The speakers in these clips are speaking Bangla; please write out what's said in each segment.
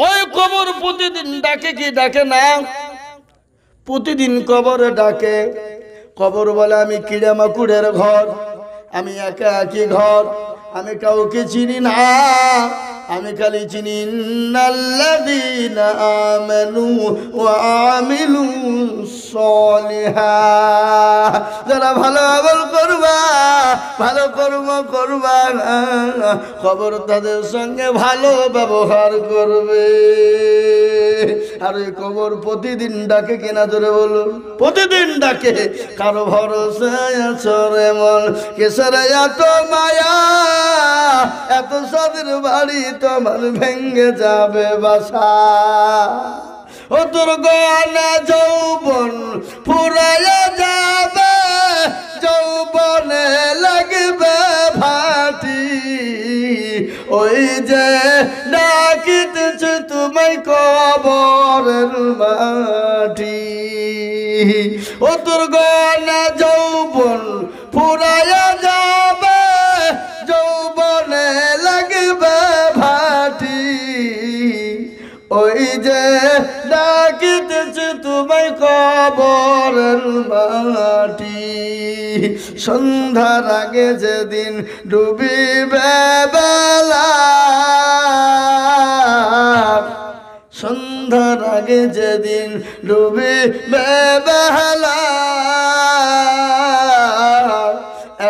ওই কবর প্রতিদিন ডাকে কি ডাকে না? প্রতিদিন কবরে ডাকে। কবর বলে আমি কিড়ামাকুড়ের ঘর, আমি একা একই ঘর, আমি কাউকে চিনি না, আমি খালি চিনি ইন্নাল্লাযীনা আমানু ওয়া আমিলুস সলিহাত, যারা ভালো আমল করবা, ভালো কর্ম করবা, কবর তাদের সঙ্গে ভালো ব্যবহার করবে। আর ওই কবর প্রতিদিন ডাকে কিনা জোরে বলুন? প্রতিদিন ডাকে। কারো ভরসায় আছো রে মন, কিসের এত মায়া, এত সাদের বাড়ি তোমার ভেঙ্গে যাবে বাসা। ও তোর গয়না যৌবন ফুরাইয়া যাবে, যৌবনে লাগবে ভাটি, ওই যে ডাকিতেছে তোমায় কবরের মাটি। ও তোর গয়না যৌবন ফুরাইয়া যাবে, যৌবনে লাগবে ভাটি, ওই যে ডাকিতেছে তোমায় কবরের মাটি। সন্ধ্যার আগে যেদিন ডুবিবে বেলা, সন্ধ্যার আগে যেদিন ডুবিবে বেলা,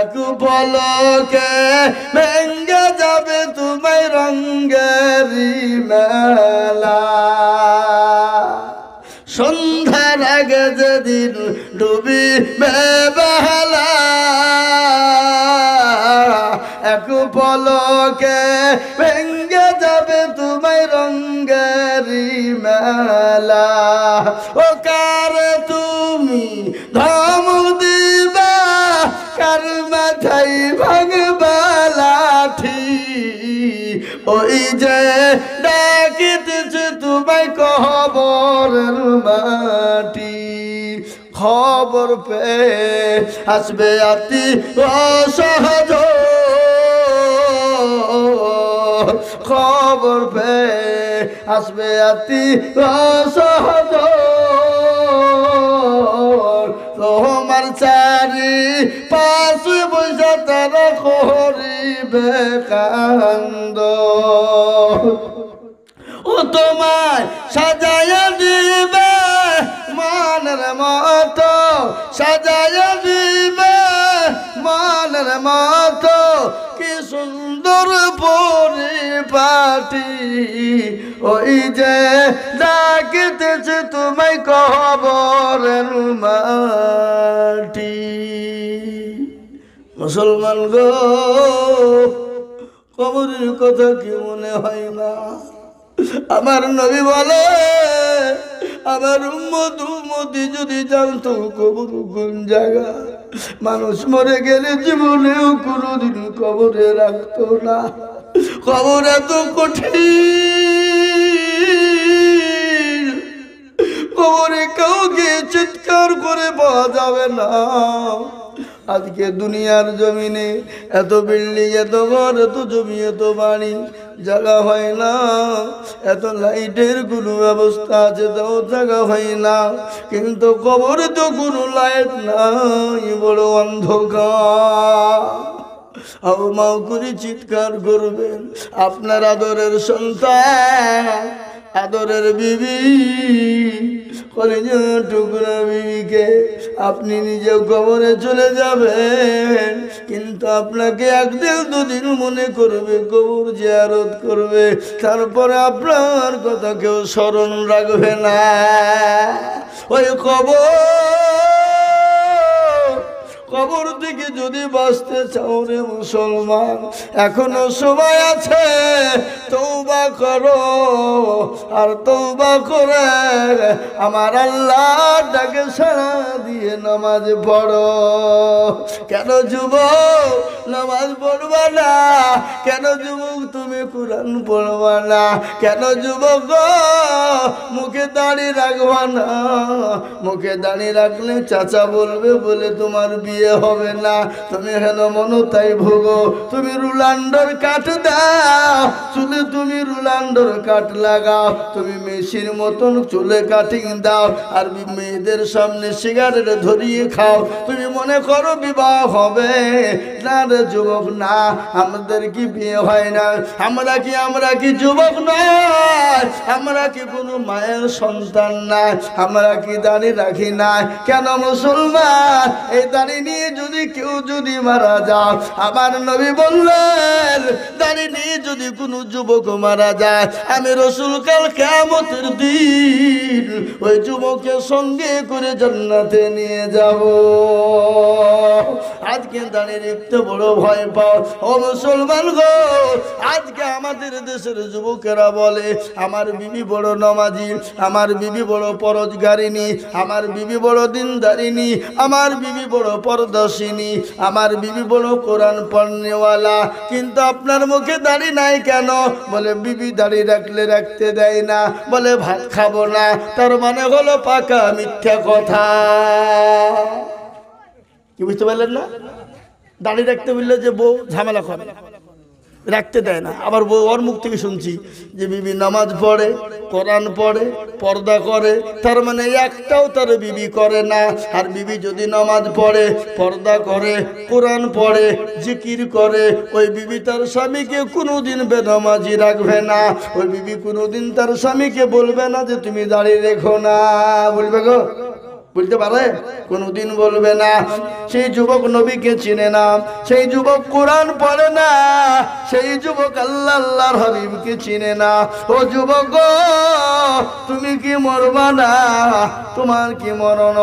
এক পলকে ভেঙ্গে যাবে তোমায় রঙ্গেরি মেলা। সন্ধ্যার আগে যেদিন ডুবিবে বেলা, এক পলকে ভেঙ্গে যাবে তোমায় রঙ্গেরি মেলা। ও কার তুমি ধমক দিবা, কার মাথায় ভাঙবা লাঠি, ওই যে ডাকিতেছে তোমায় কবরের মাটি। খবর পেয়ে আসবে অতি অসহজ, খবর পেয়ে আসবে অতি অসহজ, তোমার চারি পাশে বসে তারা করিবে কান্দ। ও তোমায় সাজাইয়া দিবে মানের মতো, সাজাইয়া দিবে মানের মতো, কি সুন্দর পরিপাটি, ওই যে ডাকিতেছে তোমায় কবরের মাটি। মুসলমান গো, কবরের কথা কি মনে হয় না? আমার নবী বলে, আমার উম্মতি যদি জানতো কবর কোন জায়গা, মানুষ মরে গেলে জীবনেও কোনোদিন কবরে রাখতো না। কবর এত কঠিন, কবরে কাউকে চিৎকার করে পাওয়া যাবে না। আজকে দুনিয়ার জমিনে এত বিল্ডিং, এত ঘর, এত জমি, এত বাড়ি, জায়গা হয় না। এত লাইটের কোনো ব্যবস্থা আছে, তাও জায়গা হয় না। কিন্তু কবরে তো কোনো লাইট নাই, বড় অন্ধকার। হাউমাউ করে চিৎকার করবেন আপনার আদরের সন্তান, আদরের বিবি, কলিজার টুকরা বিবিকে আপনি নিজে কবরে চলে যাবেন, কিন্তু আপনাকে একদিন দুদিন মনে করবে, কবর জিয়ারত করবে, তারপরে আপনার কথা কেউ স্মরণ রাখবে না। ওই কবর থেকে যদি বাঁচতে চাও রে মুসলমান, এখনো সময় আছে, তওবা করো। আর তওবা করে আমার আল্লাহর ডাকে সাড়া দিয়ে নামাজ পড়ো। কেন যুবক নামাজ পড়বা না? কেন যুবক তুমি কুরআন পড়বা না? কেন যুবক মুখে দাড়ি রাখবা না? মুখে দাড়ি রাখলে চাচা বলবে বলে তোমার বিয়ে বিয়ে হবে না, তুমি হেন মনো তাই ভোগো, তুমি রুলান্ডর কাঠ দাও চুলে, তুমি রুলান্ডর কাঠ লাগাও, তুমি মেশির মতন চুলে কাটিং দাও, আর মেয়েদের সামনে সিগারেট ধরিয়ে খাও, তুমি মনে করো বিবাহ হবে না রে যুবক। না, আমাদের কি বিয়ে হয় না? আমরা কি যুবক নয়? আমরা কি কোনো মায়ের সন্তান না? আমরা কি দাড়ি রাখি না? কেন মুসলমান, এই দাড়ি নিয়ে যদি কেউ যদি মারা যাও, আমার নবী বললেন দাড়ি নিয়ে যদি কোনো যুবক মারা যায়, আমি রাসূল কাল কিয়ামতের দিন ওই যুবকের সঙ্গে করে জান্নাতে নিয়ে যাব। আজকে দাড়ি রাখতে বড় ভয় পাও ও মুসলমান গো। আজকে আমাদের দেশের যুবকেরা বলে আমার বিবি বড় নামাজি, আমার বিবি বড় পরজগারিনী, আমার বিবি বড় দিনদারিনী, আমার বিবি বড় পরদর্শিনী, আমার বিবি বড় কোরআন পড়নেওয়ালা। কিন্তু আপনার মুখে দাড়ি নাই কেন? বলে বিবি দাড়ি রাখলে রাখতে দেয় না, বলে ভাত খাবো না। তার মানে হলো পাকা মিথ্যা কথা। কি বুঝতে পারলেন না? দাড়ি রাখতে বললে যে বউ ঝামেলা করে, রাখতে দেয় না। আবার বউ ওর মুখ থেকে শুনছি যে বিবি নামাজ পড়ে, কোরআন পড়ে, পর্দা করে, তার মানে একটাও তার বিবি করে না। আর বিবি যদি নামাজ পড়ে, পর্দা করে, কোরআন পড়ে, জিকির করে, ওই বিবি তার স্বামীকে কোনোদিন বেনামাজি রাখবে না। ওই বিবি কোনোদিন তার স্বামীকে বলবে না যে তুমি দাঁড়িয়ে রেখো না। বলবে গো? বলতে পারে? কোনোদিন বলবে না। সেই যুবক নবীকে চিনে না, সেই যুবক কোরআন পড়ে না, সেই যুবক আল্লাহর হাবিবকে চিনে না। ও যুবক, তুমি কি মরবা না? তোমার কি মরণ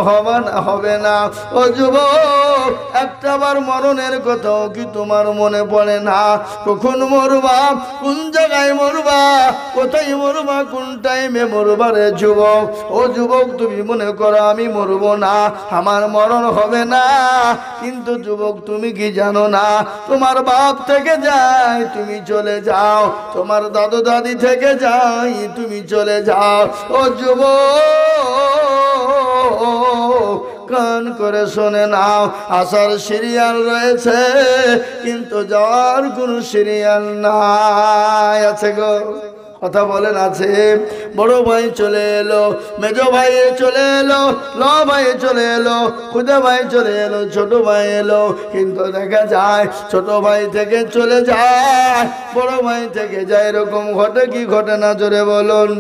হবে না? ও যুবক, একটাবার মরণের কথাও কি তোমার মনে পড়ে না? কখন মরবা, কোন জায়গায় মরবা, কোথায় মরবা, কোন টাইমে মরবা রে যুবক? ও যুবক, তুমি মনে করো আমি মরবো না, আমার মরণ হবে না। কিন্তু যুবক, তুমি কি জানো না তোমার বাপ থেকে যাই তুমি চলে যাও, তোমার দাদু দাদি থেকে যাই তুমি চলে যাও। ও যুবক, কান করে শোনে নাও, আসার সিরিয়াল রয়েছে কিন্তু যাওয়ার কোনো সিরিয়াল নাই। আছে গো? কথা বলেন আছে? বড় ভাই চলে এলো, মেজ ভাই চলে এলো, ল ভাই চলে এলো, খুদে ভাই চলে এলো, ছোট ভাই এলো, কিন্তু দেখা যায় ছোট ভাই থেকে চলে যায়, বড় ভাই থেকে যায়। এরকম ঘটে কি ঘটে না? জোরে বলুন।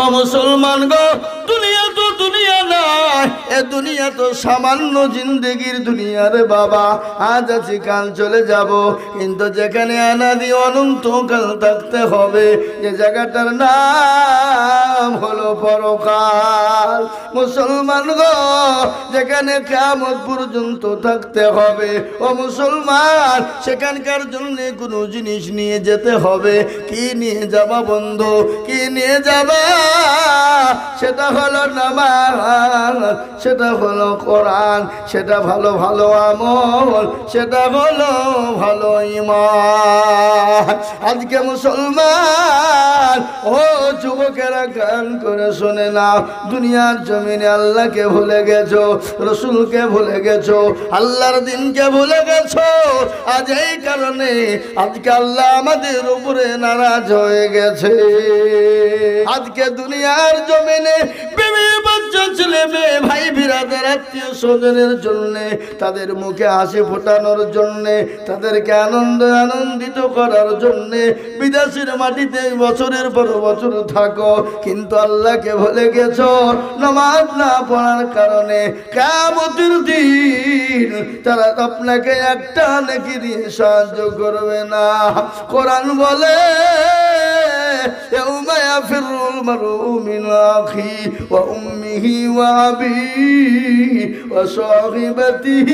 ও মুসলমান গো, দুনিয়া তো দুনিয়া নয়, এ দুনিয়া তো সামান্য জিন্দেগির দুনিয়া রে বাবা। আজ আছি কাল চলে যাব, কিন্তু যেখানে অনাদি অনন্ত কাল থাকতে হবে, যে জায়গাটার নাম হলো পরকাল। মুসলমান গো, যেখানে কিয়ামত পর্যন্ত থাকতে হবে, ও মুসলমান, সেখানকার জন্য কোনো জিনিস নিয়ে যেতে হবে। কি নিয়ে যাবা বন্ধু? কি নিয়ে যাবা? সেটা হলো নামাজ, সেটা হলো কোরআন, সেটা ভালো ভালো আমল, সেটা হলো ভালো ঈমান। আজকে মুসলমান ও যুবকেরা গান করে শোনে না, দুনিয়ার জমিনে আল্লাহকে ভুলে গেছো, রসুলকে ভুলে গেছো, আল্লাহর দিনকে ভুলে গেছো। আজ এই কারণে আজকে আল্লাহ আমাদের উপরে নারাজ হয়ে গেছে। আজকে দুনিয়ার জমিনে বিবি বাচ্চা ছেলে মেয়ে ভাই বিরাদার আত্মীয় স্বজনের জন্য, তাদের মুখে হাসি ফোটানোর জন্য, তাদেরকে আনন্দিত করার জন্য বিদেশের মাটিতে বছরের পর বছর থাকো, কিন্তু আল্লাহকে ভুলে গেছো। নামাজ না পড়ার কারণে কিয়ামতের দিন তারা আপনাকে একটা নেকি দিয়ে সাহায্য করবে না। কোরআন বলে يوم يفر المرء من أخيه وأمه وأبيه وصاحبته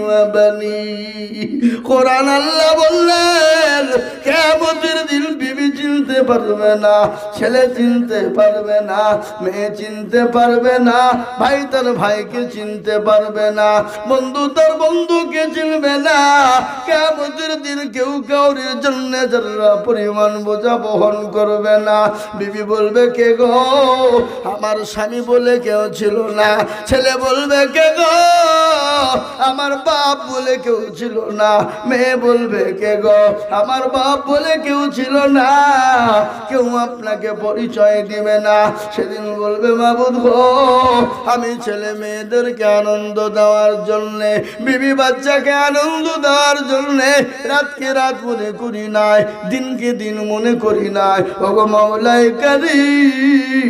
وبنيه। কোরআন আল্লাহ বললেন কিয়ামতের দিন বিবি চিনতে পারবে না, ছেলে চিনতে পারবে না, মেয়ে চিনতে পারবে না, ভাই তার ভাইকে চিনতে পারবে না, বন্ধু তার বন্ধুকে চিনবে না। কিয়ামতের দিন কেউ কাউরির জন্য যারা পরিমাণ বোঝা বহন করবে না। বিবি বলবে কে গো, আমার স্বামী বলে কেউ ছিল না। ছেলে বলবে কে গো, আমার বাপ বলে কেউ ছিল না। মেয়ে বলবে কে গো, আমার বাপ বলে কেউ ছিল না। কেউ আপনাকে পরিচয় দিবে না। সেদিন বলবে মাবুদ গো, আমি ছেলে মেয়েদেরকে আনন্দ দেওয়ার জন্যে, বিবি বাচ্চাকে আনন্দ দেওয়ার জন্যে রাতকে রাত মনে করি নাই, দিনকে দিন মনে করি নাই। ওগো মাওলাই কারীম,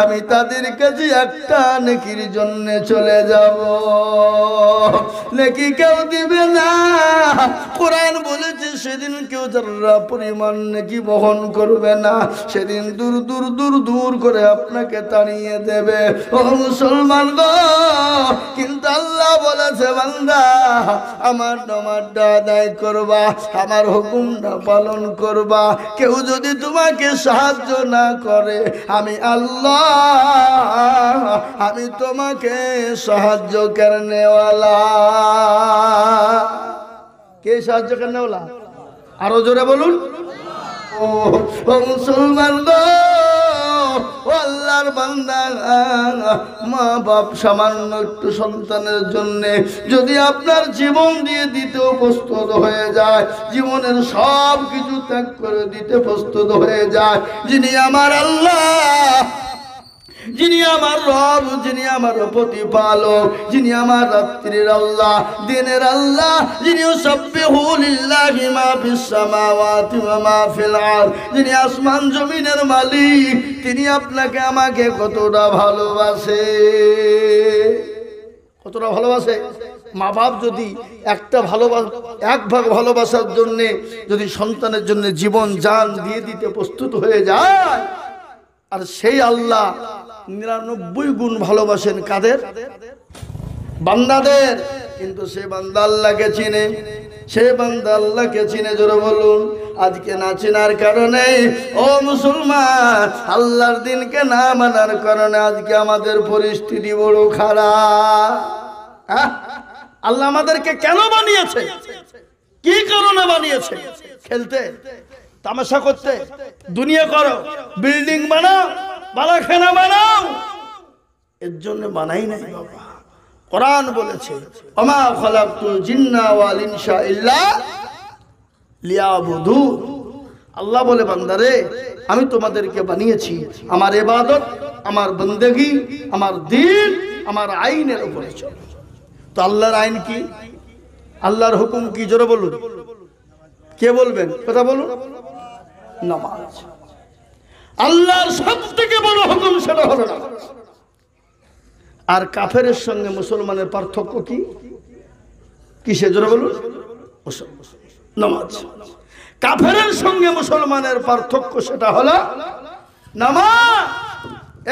আমি তাদের কাছে একটা নেকির জন্য চলে যাব, নেকি কেউ দিবে না। কোরআন বলেছে সেদিন কেউ যারা পরিমাণ নেকি বহন করবে না, সেদিন দূর দূর দূর দূর করে আপনাকে তাড়িয়ে দেবে। ও মুসলমান গো, কিন্তু আল্লাহ বলেছে বান্দা আমার নামাজটা আদায় করবা, আমার হুকুমটা পালন করবা। কেউ যদি তোমাকে সাহায্য না করে, আমি আল্লাহ আমি তোমাকে সাহায্য করনেওয়ালা। কে সাহায্য করনেওয়ালা? আরো জোরে বলুন। ও মুসলমান গো, ও আল্লাহর বান্দা, মা বাপ সামান্য একটু সন্তানের জন্য যদি আপনার জীবন দিয়ে দিতেও প্রস্তুত হয়ে যায়, জীবনের সব কিছু ত্যাগ করে দিতে প্রস্তুত হয়ে যায়, যিনি আমার আল্লাহ, যিনি আমার রব, যিনি আমার প্রতিপালক, যিনি আমার রাত্রির আল্লাহ, দিনের আল্লাহ, যিনি সাব্বিহু লিল্লাহি মা ফিস সামাওয়াতি ওয়া মা ফিল আরদ, যিনি আসমান জমিনের মালিক, তিনি আপনাকে আমাকে কতটা ভালোবাসে, কতটা ভালোবাসে। মা বাপ যদি একটা ভালোবাসা, এক ভাগ ভালোবাসার জন্য যদি সন্তানের জন্য জীবন জান দিয়ে দিতে প্রস্তুত হয়ে যায়, আর সেই আল্লাহ 99 গুণ ভালোবাসেন কাদের? বান্দাদের। কিন্তু সে বান্দা আল্লাহকে চিনে, সে বান্দা আল্লাহকে চিনে, জোরে বলুন। আজকে না চেনার কারণে ও মুসলমান, আল্লাহর দিনকে না মানার কারণে আজকে আমাদের পরিস্থিতি বড় খারাপ। আল্লাহ আমাদেরকে কেন বানিয়েছে? কি কারণে বানিয়েছে? খেলতে, তামাশা করতে? দুনিয়া করো, বিল্ডিং বানাও, বালাখানা বানাও, এর জন্য বানাই নাই বাবা। কোরআন বলেছে ওমা খালাকতুল জিন্না ওয়াল ইনসা ইল্লা লিয়াবুদুন। আল্লাহ বলে বান্দারে, আমি তোমাদেরকে বানিয়েছি আমার ইবাদত, আমার বন্দেগী, আমার দ্বীন, আমার আইনের উপরে চলো। তো আল্লাহর আইন কি? আল্লাহর হুকুম কি? জোরে বলুন। কে বলবেন? কথা বলুন। নামাজ। আল্লাহর সবথেকে বড় হুকুম সেটা হলো নামাজ। আর কাফেরের সঙ্গে মুসলমানের পার্থক্য কি? কিসে? জোরে বলুন। নামাজ। কাফেরের সঙ্গে মুসলমানের পার্থক্য সেটা হলো নামাজ।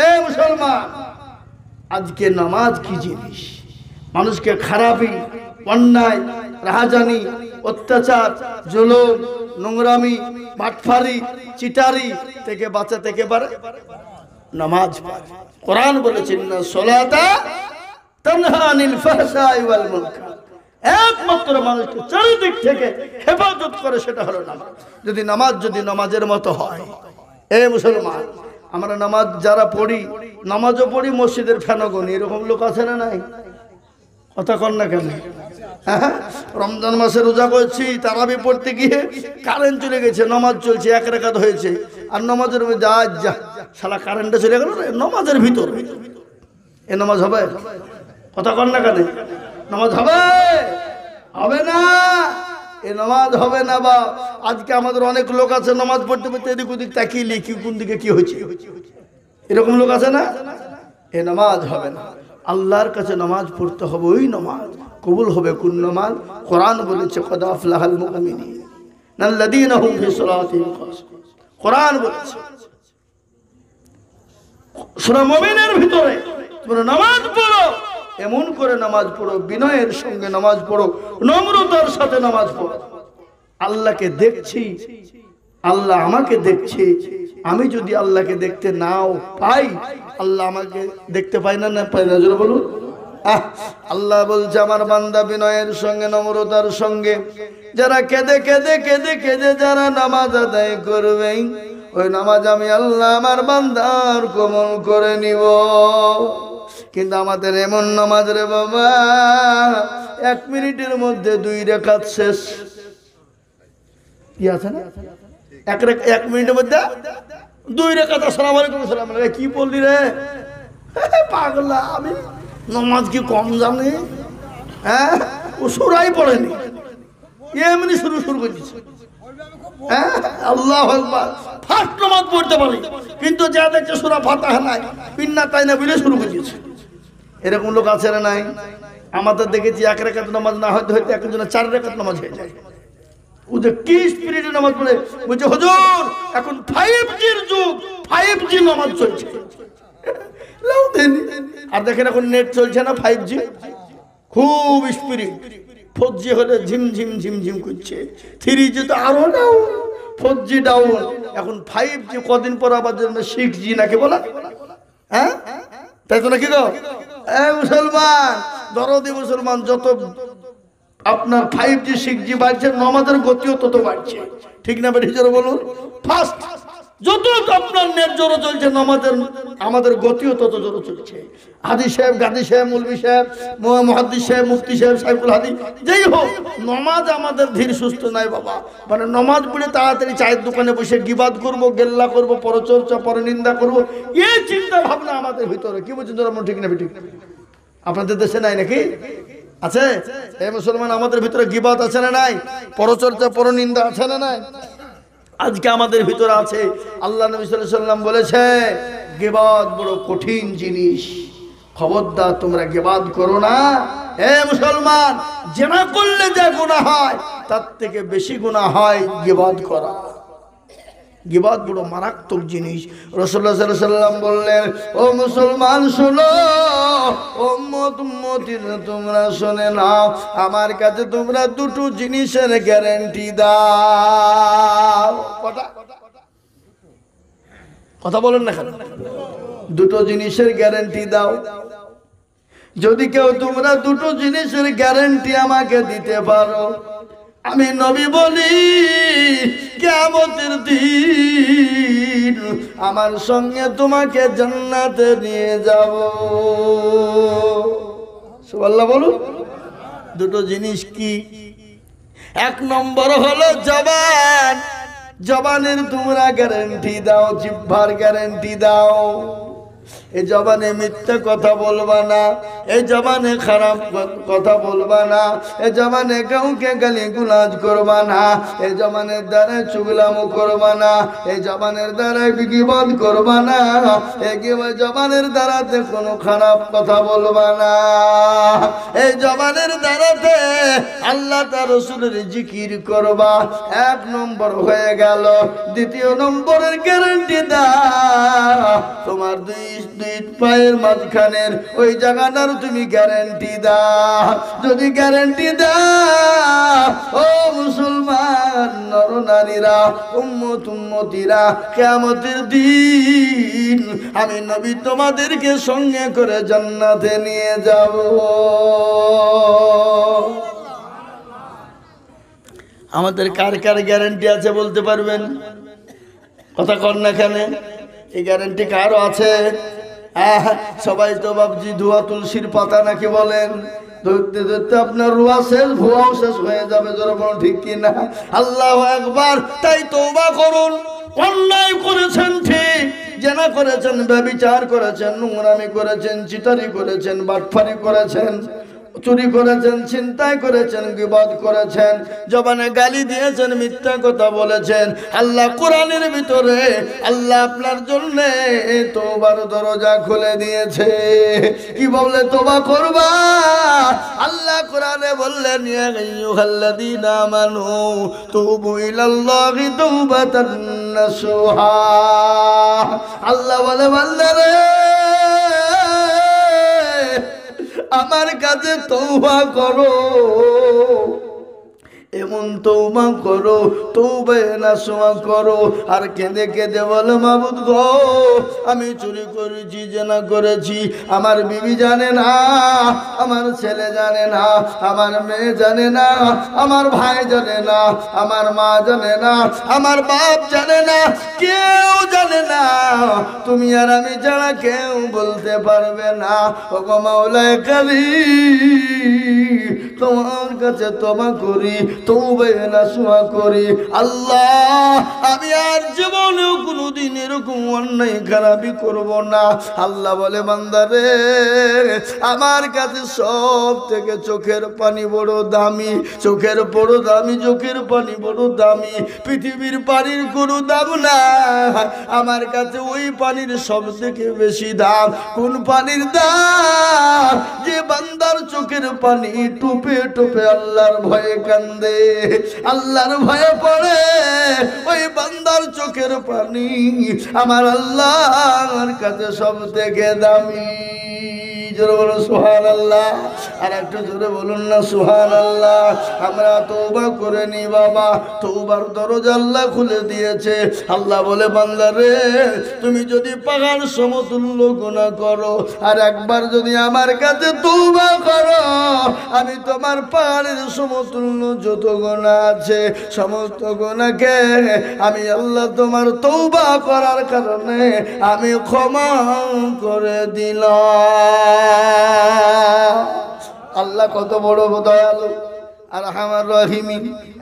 এ মুসলমান, আজকে নামাজ কি জিনিস? মানুষকে খারাপি, অন্যায়, রাহাজানি, অত্যাচার, জুলুম, নোংরামি, বাটফারি, চিটারি থেকে বাঁচাতে কে পারে? নামাজ পারে। কোরআন বলেছেন না সালাতা তানহা আনিল ফাহশাই ওয়াল মুনকার। একমাত্র মানুষকে চারিদিক থেকে হেফাজত করে সেটা হলো নামাজ। যদি নামাজ নামাজের মতো হয়, এ মুসলমান, আমরা নামাজ যারা পড়ি, নামাজও পড়ি, মসজিদের ফেনগনি, এরকম লোক আছে না নাই? কথা কন না কেন? রমজান মাসে রোজা করছি, তারাবি পড়তে গিয়ে কারেন্ট চলে গেছে, নামাজ চলছে, এক রাকাত হয়েছে, আর নামাজের যা শালা কারেন্টটা চলে গেল নামাজের ভিতর, এ নামাজ হবে? কথা কন না কেন? নামাজ হবে? হবে না, এ নামাজ হবে না। বা আজকে আমাদের অনেক লোক আছে নামাজ পড়তে পড়তে এদিক ওদিক তাকিয়ে লিখি কোন দিকে কি হয়েছে, এরকম লোক আছে না? এ নামাজ হবে না। আল্লাহর কাছে নামাজ পড়তে হবে, ওই নামাজ কবুল হবে। কোন নামাজ? কোরআন বলেছে কদ আফলাহাল মুমিনুন আল্লাযীনা হুম ফি সালাতিহিম খাশিউন। কোরআন বলেছে সূরা মুমিনের ভিতরে তোমরা নামাজ পড়ো, এমন করে নামাজ পড়ো, বিনয়ের সঙ্গে নামাজ পড়ো, নম্রতার সাথে নামাজ পড়ো। আল্লাহকে দেখছি, আল্লাহ আমাকে দেখছে, আমি যদি আল্লাহকে দেখতে নাও পাই, আল্লাহ আমাকে দেখতে পাই না, না পাই না, জোরে বলুন। আল্লাহ বলছে আমার বান্দা বিনয়ের সঙ্গে নম্রতার সঙ্গে যারা কেঁদে কেঁদে কেঁদে কেঁদে যারা নামাজ আদায় করবে, ওই নামাজ আমি আল্লাহ আমার বান্দার কবুল করে নিব। কিন্তু আমাদের এমন নামাজ রে বাবা, 1 মিনিটের মধ্যে 2 রাকাত শেষ। কি আছে না, 1 মিনিটের মধ্যে 2 রাকাত। আসসালামু আলাইকুম, আসসালামু আলাইকুম, কি বললি রে পাগলা, আমি নামাজ কি কম জানি? হ্যাঁ, ও সূরাই পড়েনি, এমনি শুরু করে দিচ্ছে। হ্যাঁ, আল্লাহু আকবার, ফার্স্ট নামাজ পড়তে পারি, কিন্তু যা দেখছে সূরা ফাতিহা নাই, পিন্না তাই না বলে শুরু করে দিয়েছে। এরকম লোক আছে না নাই? আমাদের দেখেছি 1 রাকাত নামাজ না হয়তো হয়তো একজনের 4 রাকাত নামাজ হয়ে যায়। ওদের কি স্পিরিটে নামাজ পড়ে, বলছে হুজুর এখন 5Gর যুগ, 5G নামাজ চলছে। আর দেখেন এখন নেট চলছে না 5G, খুব স্পিরিট। 4G হলে ঝিমঝিম ঝিমঝিম করছে, 3G তো আরো ডাউন, 4G ডাউন, এখন 5G কদিন পর আবার 6G নাকি বলা। হ্যাঁ, তাই তো নাকি গো? মুসলমান, দরদি মুসলমান, যত আপনার 5G 6G বাড়ছে, নামাজের গতিও তত বাড়ছে, ঠিক না বেঠিক বলুন? ফার্স্ট যত আপনার নেট জোরে চলছে, নামাজের আমাদের গতিও তত জোরে চলছে। হাদি সাহেব, গাদি সাহেব, মৌলভী সাহেব, মুহাদ্দিস সাহেব, মুফতি সাহেব, সাইফুল হাদি, যেই হোক, নামাজ আমাদের ধীর সুস্থ নাই বাবা। মানে নামাজ পড়ে তাড়াতাড়ি চায়ের দোকানে বসে গিবাদ করব, গেল্লা করব, পরচর্চা, পরনিন্দা করব, এই চিন্তা ভাবনা আমাদের ভিতরে। কি বলছেন তোরা, ঠিক না বেঠিক? আপনাদের দেশে নাই নাকি? আছে? এই মুসলমান, আমাদের ভিতরে গিবাদ আছে না নাই? পরচর্চা, পরনিন্দা আছে না নাই? আজকে আমাদের ভিতরে আছে। আল্লাহ নবী সাল্লাল্লাহু আলাইহি ওয়াসাল্লাম বলেছে গিবাদ বড় কঠিন জিনিস, খবরদার তোমরা গিবাদ করো না। হে মুসলমান, জিনা করলে যে গুনাহ হয় তার থেকে বেশি গুনাহ হয় গিবাদ করা। গিবাদ বড় মারাত্মক জিনিস। রাসূলুল্লাহ সাল্লাল্লাহু আলাইহি ওয়াসাল্লাম বললেন, ও মুসলমান শোনো, উম্মত উম্মতিরা তোমরা শুনে নাও, আমার কাছে তোমরা 2টো জিনিসের গ্যারান্টি দাও। কথা বলেন না কেন? 2টো জিনিসের গ্যারান্টি দাও। যদি কেউ তোমরা 2টো জিনিসের গ্যারান্টি আমাকে দিতে পারো, আমি নবী বলি কিয়ামতের দিন আমার সঙ্গে তোমাকে জান্নাতে নিয়ে যাব। সুবহানাল্লাহ বলুন। 2টো জিনিস কি? 1 নম্বর হলো জবান। জবানের তোমরা গ্যারান্টি দাও, জিহ্বার গ্যারান্টি দাও। এই জবানে মিথ্যা কথা বলবা না, এই জবানে খারাপ কথা বলবা না, এই জবানে কাউকে গালিগালাজ করবা না, এই জবানের দ্বারা চুগলামো করবা না, এই জবানের দ্বারা গীবত করবা না, এই জবানের দ্বারাতে কোনো খারাপ কথা বলবা না, এই জবানের দ্বারাতে আল্লাহ তার রাসূলের জিকির করবা। 1 নম্বর হয়ে গেল। 2 নম্বরের গ্যারান্টি দাও, তোমার দুই পায়ের মাঝখানের ওই জায়গাটার তুমি গ্যারান্টি দাও। যদি গ্যারান্টি দাও, ও মুসলমান নর নারীরা, উম্মত উম্মতিরা, কিয়ামতের দিন আমি নবী তোমাদেরকে সঙ্গে করে জান্নাতে নিয়ে যাব। আমাদের কার কার গ্যারান্টি আছে বলতে পারবেন? কথা কর না কেন? এই গ্যারান্টি কারও আছে? সবাই তো ভাবছি ধোয়া তুলসীর পাতা নাকি বলেন, ধরতে ধরতে আপনার রুয়া শেষ, ভুয়াও শেষ হয়ে যাবে। যখন ঠিক কিনা? আল্লাহু আকবার। তাই তওবা করুন। অন্যায় করেছেন ঠিক, জেনা করেছেন, ব্যভিচার করেছেন, নোংরামি করেছেন, চিটারি করেছেন, বাটফারি করেছেন, চুরি করেছেন, ছিনতাই করেছেন, গীবত করেছেন, জবানে গালি দিয়েছেন, মিথ্যা কথা বলেছেন, আল্লাহ কোরআনের ভিতরে আল্লাহ আপনার জন্য তওবার দরজা খুলে দিয়েছে। কি বলে তওবা করবা? আল্লাহ কোরআনে বললেন ইয়া আইয়ুহাল্লাযীনা আমানু তুবু ইলাল্লাহি তাওবাতান নাসুহা। আল্লাহ বলে বান্দারে আমার কাছে তওবা করো। এমন তওবা করো, তওবা নাসুহা করো, আর কেঁদে কেঁদে বলো মাবুদ গো আমি চুরি করেছি, জেনা করেছি, আমার বিবি জানে না, আমার ছেলে জানে না, আমার মেয়ে জানে না, আমার ভাই জানে না, আমার মা জানে না, আমার বাপ জানে না, কেউ জানে না, তুমি আর আমি ছাড়া কেউ বলতে পারবে না। ও গো মাওলায়ে কারীম, তোমার কাছে তওবা করি, তওবা নাসুহা করি। আল্লাহ আমি আর জীবনেও কোনোদিন এরকম অন্যায় খারাপি করব না। আল্লাহ বলে বান্দারে আমার কাছে সব থেকে চোখের পানি বড় দামি, চোখের বড় দামি, চোখের পানি বড় দামি, পৃথিবীর পানির কোনো দাম না, আমার কাছে ওই পানির সব থেকে বেশি দাম। কোন পানির দাম? যে বান্দার চোখের পানি টুপে টুপে আল্লাহর ভয়ে কান্দে, আল্লাহর ভয়ে পড়ে, ওই বান্দার চোখের পানি আমার আল্লাহর কাছে সব থেকে দামি। জোরে বলুন সুবহানাল্লাহ, আর একটু জোরে বলুন না সুবহানাল্লাহ। আমরা তওবা করে নি বাবা, তওবার দরজা আল্লাহ খুলে দিয়েছে। আল্লাহ বলে বান্দা রে তুমি যদি পাহাড় সমতুল্য গুনাহ করো আর একবার যদি আমার কাছে তওবা করো, আমি তোমার পাহাড়ের সমতুল্য যত গুনাহ আছে সমস্ত গুনাহকে আমি আল্লাহ তোমার তওবা করার কারণে আমি ক্ষমা করে দিলাম। আল্লাহ কত বড় দয়ালু আর আমার রহিমি।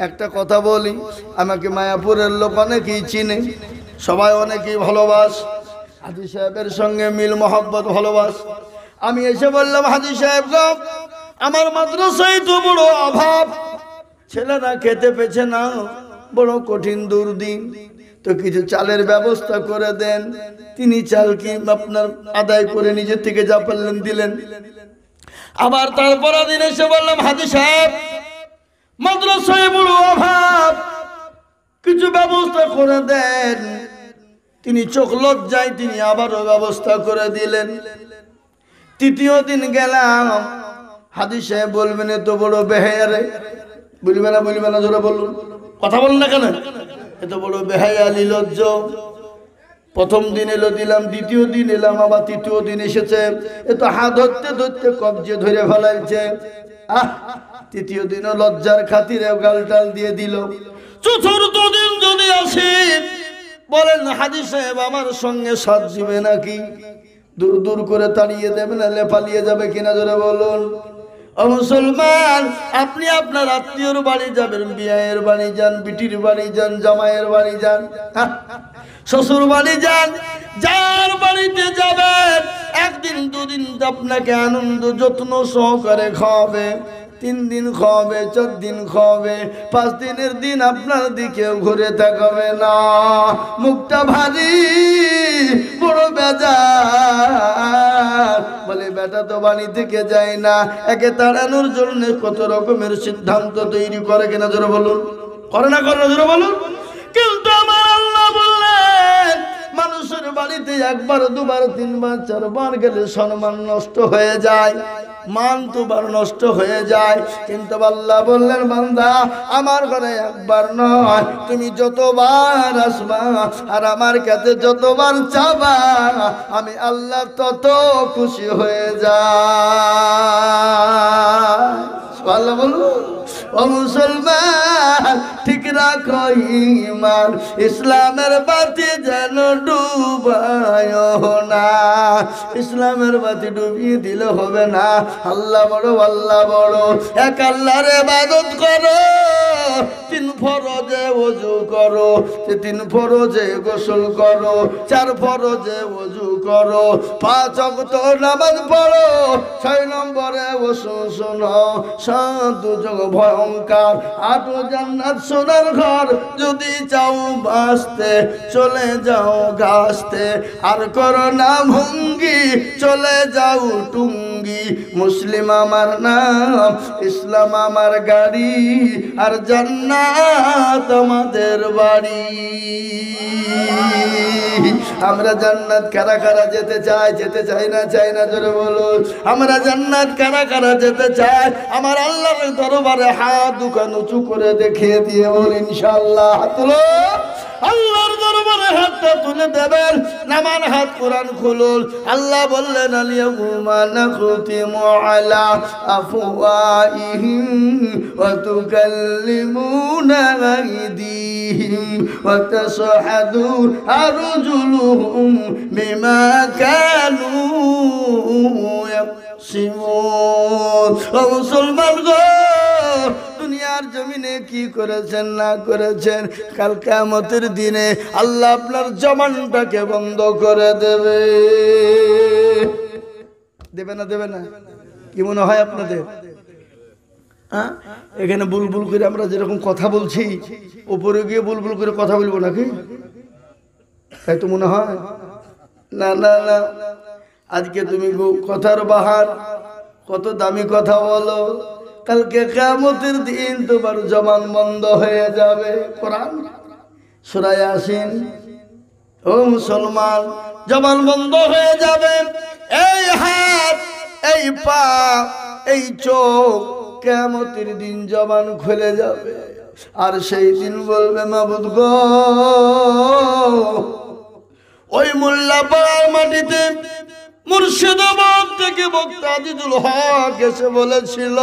একটা কথা বলি, আমাকে মায়াপুরের লোক অনেকেই চিনে, সবাই অনেকেই ভালোবাস, হাজী সাহেবের সঙ্গে মিল মহব্বত ভালোবাস। আমি এসে বললাম হাজী সাহেব গো আমার মাদ্রাসায় তো বড় অভাব, ছেলেরা খেতে পেছে না, বড় কঠিন দুর্দিন, তো কিছু চালের ব্যবস্থা করে দেন। তিনি চাল কি আপনার আদায় করে নিজের থেকে যা পারলেন দিলেন। আবার তারপর দিন এসে বললাম হাজী সাহেব মাদ্রাসায় বড় অভাব, কিছু ব্যবস্থা করে দেন। তিনি চোখ লজ্জায় তিনি আবারও ব্যবস্থা করে দিলেন। তৃতীয় দিন গেলাম, হাজী সাহেব বলবেন এত বড় বেহায়া রে, বলবে না জোরে বলুন, কথা বলুন না কেন, এত বড় বেহায়া নির্লজ্জ। প্রথম দিন এলো দিলাম, দ্বিতীয় দিন এলাম, আবার তৃতীয় দিন এসেছে, এ তো হাত ধরতে ধরতে কবজে ধরে ফেলাইছে। তৃতীয় দিনও লজ্জার খাতিরে গালটাল দিয়ে দিল। চতুর্থ দিন যদি আসি বলেন হাজী সাহেব আমার সঙ্গে সাথ দিবে নাকি, দূর দূর করে তাড়িয়ে দেবে না পালিয়ে যাবে কিনা জোরে বলুন। ও মুসলমান, আপনি আপনার আত্মীয়র বাড়ি যাবেন, বিয়ের বাড়ি যান, বিটির বাড়ি যান, জামাইয়ের বাড়ি যান, শ্বশুর বাড়ি যান, যার বাড়িতে যাবেন একদিন দুদিন আপনাকে আনন্দ যত্ন সহকারে খাওয়াবে, 3 দিন খাওয়াবে, 4 দিন খাওয়াবে, 5 দিনের দিন আপনার দিকে ঘুরে তাকাবে না, মুখটা ভারী বড় বেজার, বলে বেটা তো বাড়ি থেকে যায় না। একে তাড়ানোর জন্য কত রকমের সিদ্ধান্ত তৈরি করে কিনা জোরে বলুন, করে না জোরে বলুন। কিন্তু আমার আল্লাহ বললেন মানুষের বাড়িতে একবার দুবার তিনবার চারবার গেলে সম্মান নষ্ট হয়ে যায়, মান তোবার নষ্ট হয়ে যায়। কিন্তু আল্লাহ বললেন বান্দা আমার ঘরে একবার নয়, তুমি যতবার আসবা আর আমার কাছে যতবার চাবা আমি আল্লাহ তত খুশি হয়ে যায়। আল্লাহ বলুন ও মুসলমান ঠিক রাখো ঈমান, ইসলামের বাতি যেন ডুবায় না, ইসলামের বাতি ডুবিয়ে দিলে হবে না। আল্লাহ বড়, আল্লাহ বড়, এক আল্লাহর ইবাদত করো, 3 ফরজে ওযু করো, 3 ফরজে গোসল করো, 4 ফরজে ওযু করো, 5 ওয়াক্ত নামাজ পড়ো, 6 নম্বরে ওযু শোনো, 7 দুজক ভয়ঙ্কর, 8 জান্নাত সোনার ঘর, যদি চাও বাঁচতে চলে যাও গাছতে, আর করো না ভঙ্গি চলে যাও টুঙ্গি, মুসলিম আমার নাম, ইসলাম আমার গাড়ি, আর জান্নাত আমাদের বাড়ি। আমরা জান্নাত কারা কারা যেতে চাই না জোরে বলুন। আমরা জান্নাত কারা কারা যেতে চাই? আমার আল্লাহর দরবারে হাত দুখান উঁচু করে দেখিয়ে দিয়ে বল ইনশাআল্লাহ। হাত তুলো, আল্লাহর দরবারে হাতটা তুলে দেবেন। নামান হাত, কোরআন খুলুন। আল্লাহ বললেন আলিয়াউমা নাখতিমু আলা আফওয়াহিহিম ওয়া তুকাল্লিমুনা আইদিহিম ওয়া তাশহাদু আরজুলুহুম বিমা কানু ইয়াকসিমুন। ও মুসলমান গো, দুনিয়ার জমিনে কি করেছেন না করেছেন, কাল কিয়ামতের দিনে আল্লাহ আপনার জবানটাকে বন্ধ করে দেবে। দেবে না? কি মনে হয় আপনাদের? এখানে বুলবুল করে আমরা যেরকম কথা বলছি, উপরে গিয়ে বুলবুল করে কথা বলবো নাকি? তাই তো মনে হয় না। না না, আজকে তুমি কথার বাহার, কত দামি কথা বলো, কালকে কিয়ামতের দিন তোমার জবান বন্ধ হয়ে যাবে। কোরআন সূরা ইয়াসিন। ও মুসলমান, জবান বন্ধ হয়ে যাবে। এই হাত, এই পা, এই চোখ, কিয়ামতের দিন জবান খুলে যাবে। আর সেই দিন বলবে মাবুদ গো, ওই মোল্লাপাড়ার মাটিতে মুর্শিদাবাদ থেকে বক্তা আজিজুল হক এসে বলেছিল,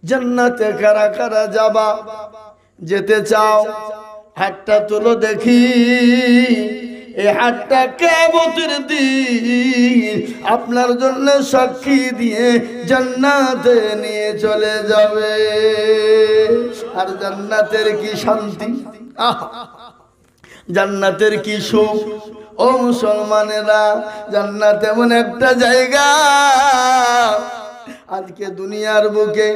জান্নাতে কারা কারা যাবা, যেতে চাও? হাতটা তুলো দেখি। এই হাতটা কিয়ামতের দিন আপনার জন্য সাক্ষী দিয়ে জান্নাতে নিয়ে চলে যাবে। আর জান্নাতের কি শান্তি, জান্নাতের কি সুখ। ও মুসলমানেরা, জান্নাত এমন একটা জায়গা, আজকে দুনিয়ার বুকে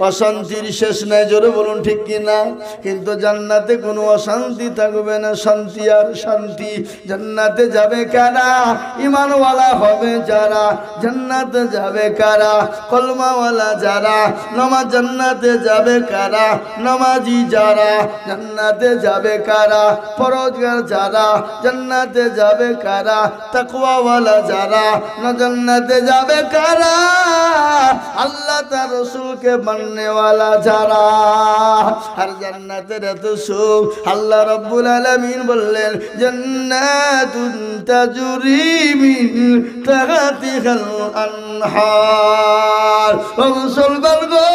অশান্তির শেষ নাই, জোরে বলুন ঠিক কিনা? কিন্তু জান্নাতে কোনো অশান্তি থাকবে না, শান্তি আর শান্তি। জান্নাতে যাবে কারা? ঈমানওয়ালা হবে যারা। জান্নাতে যাবে কারা? কলমাওয়ালা যারা। নামাজ জান্নাতে যাবে কারা? নামাজি যারা। জান্নাতে যাবে কারা? পরহেজগার যারা। জান্নাতে যাবে কারা? তাকওয়াওয়ালা যারা। না, জান্নাতে যাবে কারা? আল্লাহ তার রাসূলকে মাননেওয়ালা যারা। আর জান্নাতের এত সুখ, আল্লাহ রাব্বুল আলামিন বললেন জান্নাতুন তাজরি মিন তাহতিহাল আনহার। ও মুসলমান গো,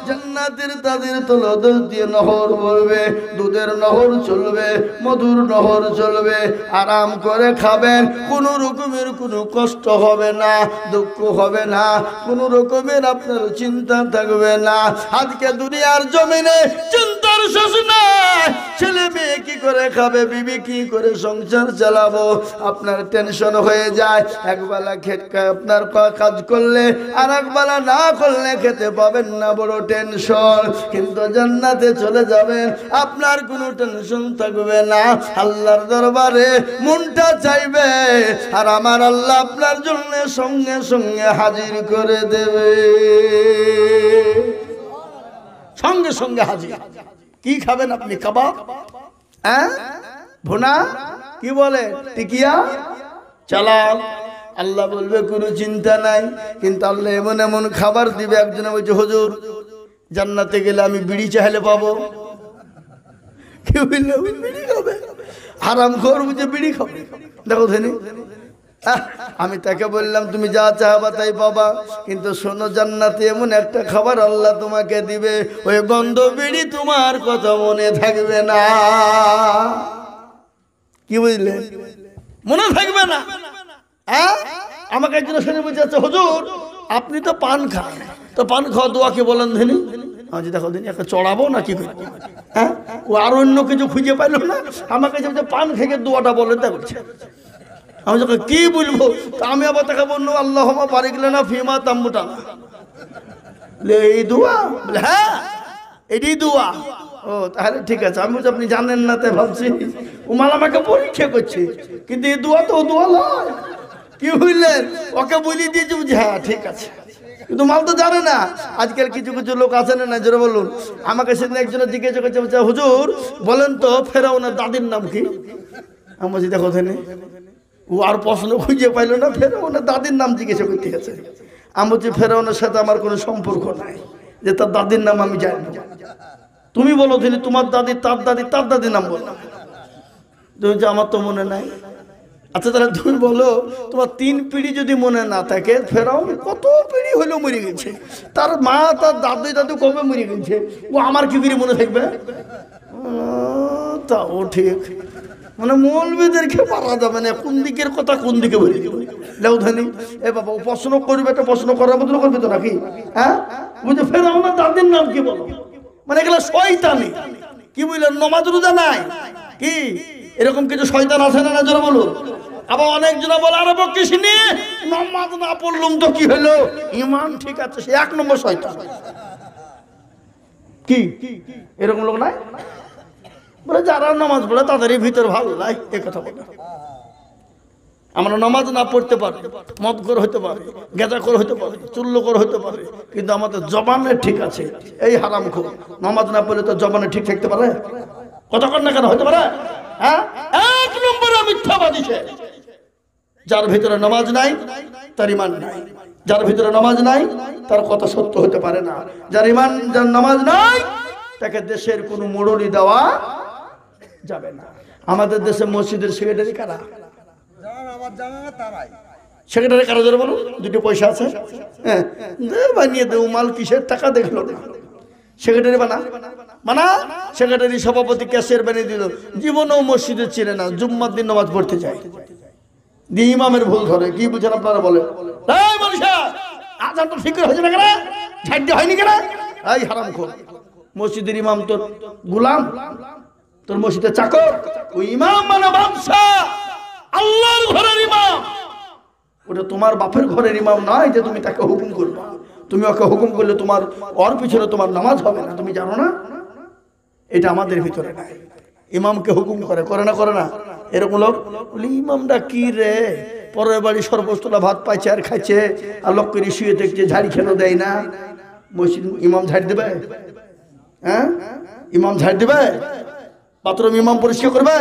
জান্নাতের তাদের তলদেশ দিয়ে নহর বলবে, দুধের নহর চলবে, মধুর নহর চলবে। আরাম করে খাবেন, কোনো রকমের কোনো কষ্ট হবে না, দুঃখ হবে না, কোনো রকমের আপনার চিন্তা থাকবে না। আজকে দুনিয়ার জমিনে চিন্তার শেষ নাই। ছেলে মেয়ে কি করে খাবে, বিবি কি করে সংসার চালাবো, আপনার টেনশন হয়ে যায়। একবেলা আপনার কাজ করলে আর একবেলা না করলে খেতে পাবেন না, বড় টেনশন। কিন্তু জান্নাতে চলে যাবেন, আপনার কোনো টেনশন থাকবে না। আল্লাহর দরবারে মনটা চাইবে, আর আমার আল্লাহ আপনার জন্য সঙ্গে সঙ্গে হাজির করে দেবে। সঙ্গে সঙ্গে হাজির। কি খাবেন আপনি? কাবাব, ভুনা, কি বলে, টিকিয়া, চালাও। আল্লাহ বলবে কোনো চিন্তা নাই। কিন্তু আল্লাহ এমন এমন খাবার দিবে। একজনে বলছে হুজুর, জান্নাতে গেলে আমি বিড়ি চাইলে পাবো? কি বললে? বিড়ি খাবে? হারাম খোর বুঝে বিড়ি খাবে? দেখো ধনী, আমি তাকে বললাম তুমি যা চাহবা তাই পাবা। কিন্তু শোনো, জান্নাতে এমন একটা খাবার আল্লাহ তোমাকে দিবে, ওই গন্ধ বিড়ি তোমার কথা মনে থাকবে না। কি বুঝলে? মনে থাকবে না। আমাকে একজন শুনে বলছে, আচ্ছা হুজুর আপনি তো পান খান, তো পান খাওয়া দোয়াকে বলেন ধনী। আজ দেখো দিন একটা চড়াবো না কি করবো? ও আর অন্য কিছু খুঁজে পাইল না, আমাকে যে পান খেয়ে দোয়াটা বলেন তাই বলছে। আমি যখন কি বলবো, তা আমি আবার তাকে বলবো আল্লাহুম্মা বারিক লানা ফিমা তামুতানা, এই দোয়া? বলে হ্যাঁ এটাই দোয়া। ও তাহলে ঠিক আছে। আমি বলছি আপনি জানেন না তাই ভাবছি উমাল আমাকে পরীক্ষা করছে, কিন্তু এই দোয়া তো দোয়া নয়। কি বুঝলেন? ওকে বলি দিয়েছি, বুঝি হ্যাঁ ঠিক আছে, কিন্তু মাল তো জানে না। আজকাল কিছু কিছু লোক আছে না, জোরে বলুন। আমাকে সেদিন একজনে জিজ্ঞেস করছে, হুজুর বলেন তো ফেরাউনের দাদির নাম কি? আমি বলছি দেখো ধেনে ও আর প্রশ্ন খুঁজে পাইল না, ফেরাউনের দাদির নাম জিজ্ঞাসা করতে গেছে। আমি বলছি ফেরাউনের সাথে আমার কোনো সম্পর্ক নাই যে তার দাদির নাম আমি জানি। তুমি বলো ধেনে তোমার দাদি তার দাদির নাম বলো। যে আমার তো মনে নাই। আচ্ছা তাহলে তুমি বলো তোমার 3 পিঢ়ি যদি মনে না থাকে, ফেরাউন কত পিঢ়ি হইলেও মরে গেছে, তার মা তার দাদু কবে মরে গেছে, ও আমার কি করে মনে থাকবে? তাও ঠিক, মানে মৌলবীদেরকে পারা যাবে না, কোন দিকের কথা কোন দিকে বলে লেউধানি। এ বাবা ও প্রশ্ন করবে, একটা প্রশ্ন করার মতো করবে তো নাকি? হ্যাঁ বুঝে ফেরাউনের দাদির নাম কি বলো, মানে এগুলো শয়তানি। কি বুঝলেন? নমাজ রোজা নাই কি এরকম কিছু শয়তান আছে না? না জোরে বলুন। আবার অনেকজন বলে আরে বকিস নি, নামাজ না পড়লুম তো কি হলো, ইমান ঠিক আছে, সে 1 নম্বর শয়তান। কি এরকম লোক নাই? বলে যারা নামাজ পড়ে তাদেরই ভিতর ভালো লাগে এই কথা বলে। আমরা নামাজ না পড়তে পারি, মদখোর হতে পারে, গেঁজাখোর হতে পারে, চুল্লখোর হতে পারে, কিন্তু আমাদের জবানে ঠিক আছে। এই হারামখোর নামাজ না পড়লে তো জবানে ঠিক থাকতে পারে? কতক্ষণ না কেন হতে পারে? হ্যাঁ 1 নম্বরে মিথ্যাবাদী সে। যার ভিতরে নামাজ নাই তার ঈমান নাই, যার ভিতরে নামাজ নাই তার কথা সত্য হতে পারে না। যার নামাজ নাই তাকে দেশের কোনো মোড়লি দেওয়া যাবে না। আমাদের দেশে মসজিদের সেক্রেটারি কারা? সেক্রেটারি কারা যারা বলো? 2টি পয়সা আছে, হ্যাঁ বানিয়ে দেও মাল, কিসের টাকা দেখলো না, সেক্রেটারি বানা সেক্রেটারি সভাপতি ক্যাশিয়ার বানিয়ে দিল, জীবনেও মসজিদে চিনে না, জুম্মার দিন নামাজ পড়তে যায়, দিয়ে ইমামের ভুল ধরে। কি বুঝেন আপনারা? বলে আজানটা ঠিক হয়েছে না কেন, ঝাড় দিয়ে হয়নি কেন? এই হারামখোর, মসজিদের ইমাম তোর গোলাম, তোর মসজিদের চাকর। ওই ইমাম মানে বাদশা, আল্লাহর ঘরের ইমাম। ওটা তোমার বাপের ঘরের ইমাম নয় যে তুমি তাকে হুকুম করবা। তুমি ওকে হুকুম করলে তোমার ওর পিছনে তোমার নামাজ হবে না, তুমি জানো না? এটা আমাদের ভিতরে নাই। ইমামকে হুকুম করে না এরকম লোক বলি ইমামটা কি রে, পরের বাড়ি সর্বস্তলা ভাত পাইছে আর খাইছে, আর লোক করে শুয়ে দেখছে, ঝাড়ি খেলো দেয় না। মসজিদ ইমাম ঝাড় দেবে? হ্যাঁ ইমাম ঝাড় দেবে? বাথরুম ইমাম পরিষ্কার করবে?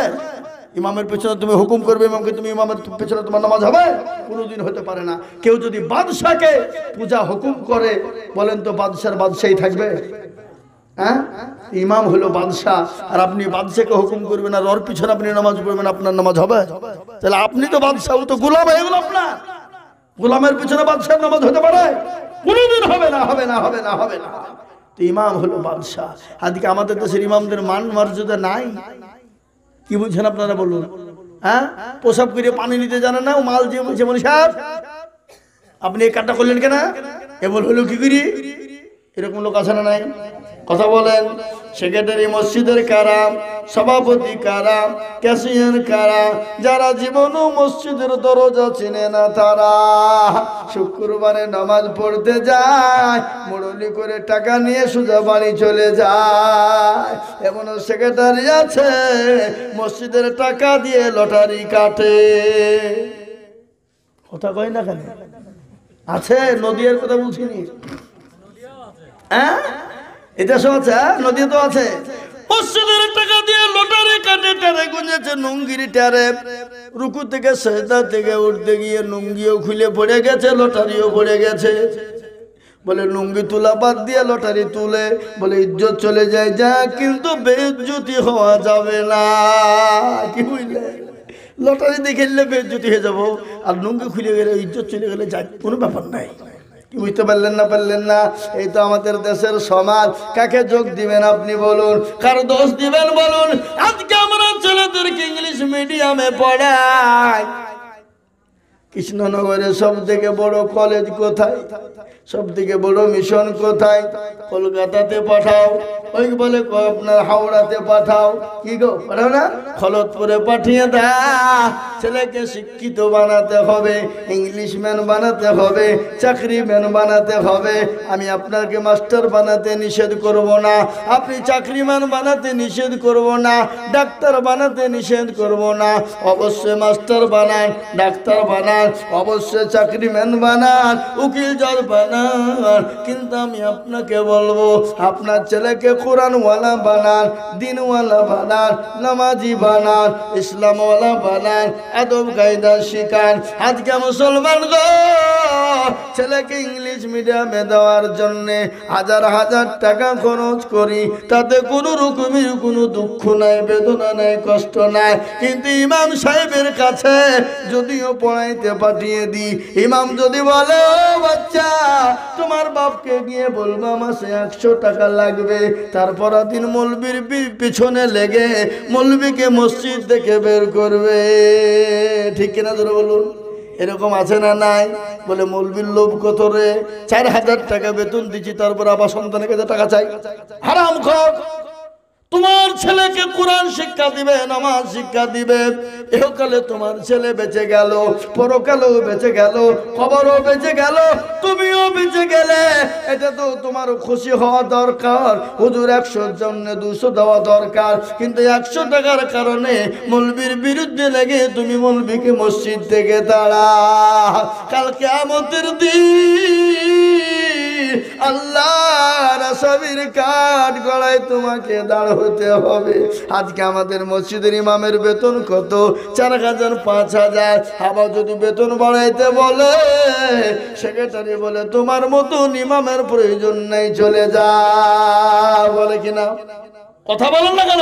ইমামের পেছনে তুমি হুকুম করবে, ইমামকে তুমি ইমামের পেছনে তোমার নামাজ হবে? কোনোদিন হতে পারে না। কেউ যদি বাদশাকে পূজা হুকুম করে, বলেন তো বাদশার বাদশাই থাকবে? হ্যাঁ ইমাম হলো বাদশা, আর আপনি বাদশাকে হুকুম করবেন আর ওর পিছনে আপনি নামাজ পড়বেন, আপনার নামাজ হবে? তাহলে আপনি তো বাদশা, ও তো গোলাম হয়ে গেল আপনার। গোলামের পিছনে বাদশার নামাজ হতে পারে? কোনোদিন হবে না, হবে না, হবে না, হবে না। তো ইমাম হলো বাদশা। আজকে আমাদের দেশের ইমামদের মান মর্যাদা নাই। কি বুঝছেন আপনারা বলুন? হ্যাঁ প্রসাব করে পানি নিতে জানে না, ও মাল যে বলছে মনি সাহেব আপনি এই কাজটা করলেন কেন, এ বল হলো কি করি? এরকম লোক আছে না নাই? কথা বলেন। সেক্রেটারি মসজিদের কারা, সভাপতি কারা, ক্যাশিয়ার কারা, যারা জীবনও মসজিদের দরজা চিনে না, তারা শুক্রবারে নামাজ পড়তে যায়, মুরলি করে টাকা নিয়ে সোজা বাড়ি চলে যায়। এমনও সেক্রেটারি আছে মসজিদের টাকা দিয়ে লটারি কাটে। কথা কয় না কেন? আছে, নদীর কথা বলছিনি? হ্যাঁ এটা সব আছে, নদী তো আছে। মসজিদের টাকা দিয়ে লটারি কাটে, টারে গুঁজেছে নুঙ্গির টারে, রুকু থেকে সেজদা থেকে উঠতে গিয়ে নুঙ্গিও খুলে পড়ে গেছে, লটারিও পড়ে গেছে। বলে লুঙ্গি তোলা বাদ দিয়ে লটারি তুলে, বলে ইজ্জত চলে যায়, যা কিন্তু বেইজ্জতি হওয়া যাবে না। কি বুঝলে? লটারি দেখে নিলে বেইজ্জতি হয়ে যাবো, আর লুঙ্গি খুলে গেলে ইজ্জত চলে গেলে যাই, কোনো ব্যাপার নাই। কি বুঝতে পারলেন না? এই তো আমাদের দেশের সমাজ। কাকে যোগ দিবেন আপনি বলুন? কার দোষ দিবেন বলুন? আজকে আমরা ছেলেদেরকে ইংলিশ মিডিয়ামে পড়াই। কৃষ্ণনগরে সব থেকে বড় কলেজ কোথায়? সব থেকে বড় মিশন কোথায়? কলকাতাতে পাঠাও, ওই বলে আপনার হাওড়াতে পাঠাও। কি গো পাঠাও না? খলতপুরে পাঠিয়ে দাও, ছেলেকে শিক্ষিত বানাতে হবে, ইংলিশম্যান বানাতে হবে, চাকরিম্যান বানাতে হবে। আমি আপনাকে মাস্টার বানাতে নিষেধ করব না, আপনি চাকরিম্যান বানাতে নিষেধ করব না, ডাক্তার বানাতে নিষেধ করব না। অবশ্যই মাস্টার বানান, ডাক্তার বানান, অবশ্যই চাকরিম্যান বানান, উকিল জজ বানান। কিন্তু আমি আপনাকে বলবো আপনার ছেলেকে কোরআনওয়ালা বানান, দিনওয়ালা বানান, নামাজি বানান, ইসলামওয়ালা বানান, আদব কায়দা শিখান। আজকে মুসলমান গো ছেলেকে ইংলিশ মিডিয়ামে দেওয়ার জন্যে হাজার হাজার টাকা খরচ করি, তাতে কোনো রকমের কোনো দুঃখ নাই, বেদনা নাই, কষ্ট নাই। কিন্তু ইমাম সাহেবের কাছে যদিও পড়াইতে পাঠিয়ে দিই, ইমাম যদি বলে ও বাচ্চা তোমার বাপকে গিয়ে বলবো মাসে 100 টাকা লাগবে, তারপর দিন মৌলবীর পিছনে লেগে মৌলবীকে মসজিদ থেকে বের করবে। ঠিক কিনা ধরে বলুন? এরকম আছে না নাই? বলে মৌলবীর লোভ কত রে, 4000 টাকা বেতন দিচ্ছি তারপর আবার সন্তানের কাছে টাকা চাই। হারামখোর! তোমার ছেলেকে কোরআন শিক্ষা দিবে, নামাজ শিক্ষা দিবে, ইহকালে তোমার ছেলে বেঁচে গেল, পরকালেও বেঁচে গেল, কবরও বেঁচে গেল, তুমিও বেঁচে গেলে। এটা তো তোমার খুশি হওয়া দরকার। হুজুর 100 জন্য 200 দেওয়া দরকার, কিন্তু 100 টাকার কারণে মৌলবীর বিরুদ্ধে লেগে তুমি মৌলবীকে মসজিদ থেকে তাড়া। কাল কিয়ামতের দিন আল্লাহর আসামির কাঠ গলায় তোমাকে দাঁড় হতে হবে। আজকে আমাদের মসজিদের ইমামের বেতন কত? 4000, 5000। আবার যদি বেতন বাড়াইতে বলে সেক্রেটারি বলে তোমার মতন ইমামের প্রয়োজন নেই, চলে যা। বলে কিনা? কথা বলেন না কেন?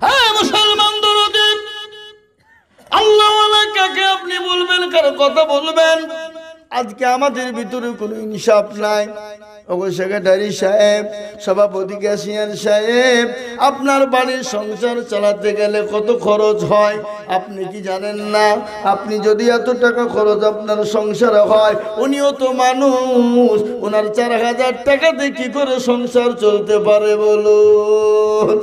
হ্যাঁ মুসলমান দরদি, আল্লাহওয়ালা কাকে আপনি বলবেন, কার কথা বলবেন? আজকে আমাদের ভিতরে কোনো ইনসাফ নাই। সেক্রেটারি সাহেব, সভাপতি, ক্যাশিয়ার সাহেব, আপনার বাড়ির সংসার চালাতে গেলে কত খরচ হয় আপনি কি জানেন না? আপনি যদি এত টাকা খরচ আপনার সংসারে হয়, উনিও তো মানুষ, ওনার 4000 টাকাতে কি করে সংসার চলতে পারে বলুন?